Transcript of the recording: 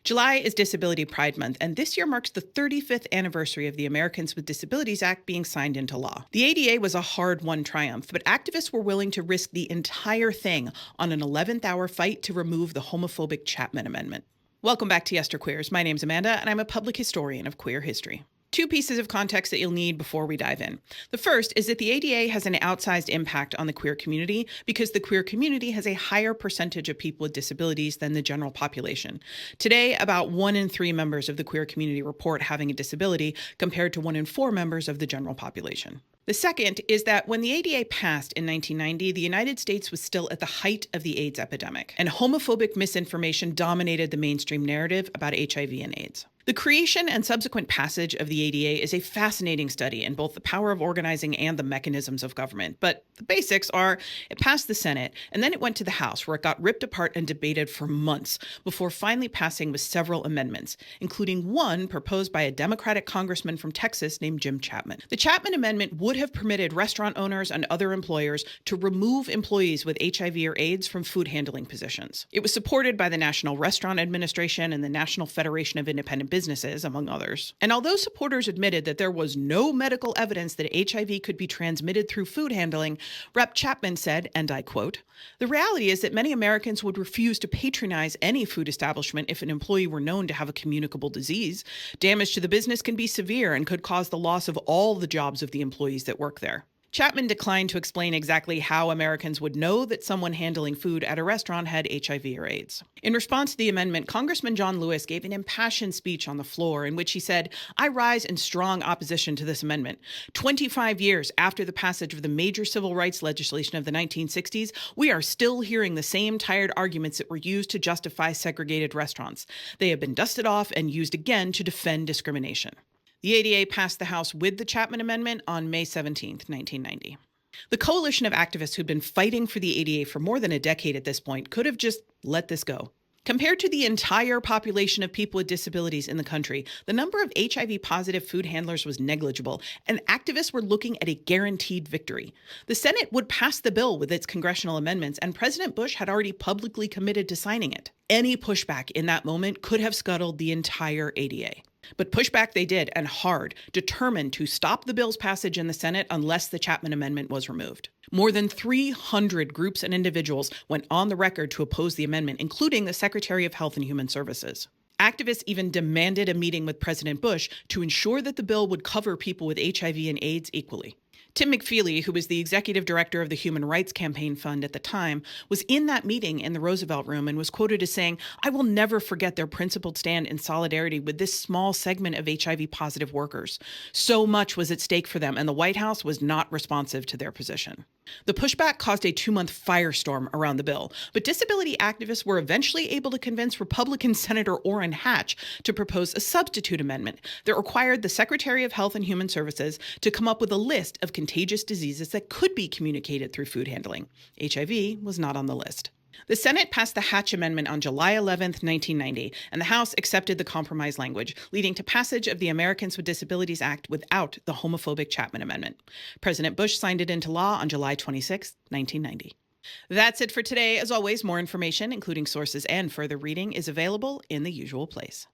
July is Disability Pride Month, and this year marks the 35th anniversary of the Americans With Disabilities Act being signed into law. The ADA was a hard-won triumph, but activists were willing to risk the entire thing on an 11th-hour fight to remove the homophobic Chapman Amendment. Welcome back to Yesterqueers. My name's Amanda, and I'm a public historian of queer history. Two pieces of context that you'll need before we dive in. The first is that the ADA has an outsized impact on the queer community because the queer community has a higher percentage of people with disabilities than the general population. Today, about 1 in 3 members of the queer community report having a disability compared to 1 in 4 members of the general population. The second is that when the ADA passed in 1990, the United States was still at the height of the AIDS epidemic, and homophobic misinformation dominated the mainstream narrative about HIV and AIDS. The creation and subsequent passage of the ADA is a fascinating study in both the power of organizing and the mechanisms of government. But the basics are it passed the Senate, and then it went to the House, where it got ripped apart and debated for months before finally passing with several amendments, including one proposed by a Democratic congressman from Texas named Jim Chapman. The Chapman Amendment would have permitted restaurant owners and other employers to remove employees with HIV or AIDS from food handling positions. It was supported by the National Restaurant Administration and the National Federation of Independent Businesses, among others. And although supporters admitted that there was no medical evidence that HIV could be transmitted through food handling, Rep. Chapman said, and I quote, "The reality is that many Americans would refuse to patronize any food establishment if an employee were known to have a communicable disease. Damage to the business can be severe and could cause the loss of all the jobs of the employees that work there." Chapman declined to explain exactly how Americans would know that someone handling food at a restaurant had HIV or AIDS. In response to the amendment, Congressman John Lewis gave an impassioned speech on the floor in which he said, "I rise in strong opposition to this amendment. 25 years after the passage of the major civil rights legislation of the 1960s, we are still hearing the same tired arguments that were used to justify segregated restaurants. They have been dusted off and used again to defend discrimination." The ADA passed the House with the Chapman Amendment on May 17, 1990. The coalition of activists who'd been fighting for the ADA for more than a decade at this point could have just let this go. Compared to the entire population of people with disabilities in the country, the number of HIV-positive food handlers was negligible, and activists were looking at a guaranteed victory. The Senate would pass the bill with its congressional amendments, and President Bush had already publicly committed to signing it. Any pushback in that moment could have scuttled the entire ADA. But pushback they did, and hard, determined to stop the bill's passage in the Senate unless the Chapman Amendment was removed. More than 300 groups and individuals went on the record to oppose the amendment, including the Secretary of Health and Human Services. Activists even demanded a meeting with President Bush to ensure that the bill would cover people with HIV and AIDS equally. Tim McFeely, who was the executive director of the Human Rights Campaign Fund at the time, was in that meeting in the Roosevelt Room and was quoted as saying, "I will never forget their principled stand in solidarity with this small segment of HIV-positive workers. So much was at stake for them, and the White House was not responsive to their position." The pushback caused a 2-month firestorm around the bill, but disability activists were eventually able to convince Republican Senator Orrin Hatch to propose a substitute amendment that required the Secretary of Health and Human Services to come up with a list of contagious diseases that could be communicated through food handling. HIV was not on the list. The Senate passed the Hatch Amendment on July 11, 1990, and the House accepted the compromise language, leading to passage of the Americans with Disabilities Act without the homophobic Chapman Amendment. President Bush signed it into law on July 26, 1990. That's it for today. As always, more information, including sources and further reading, is available in the usual place.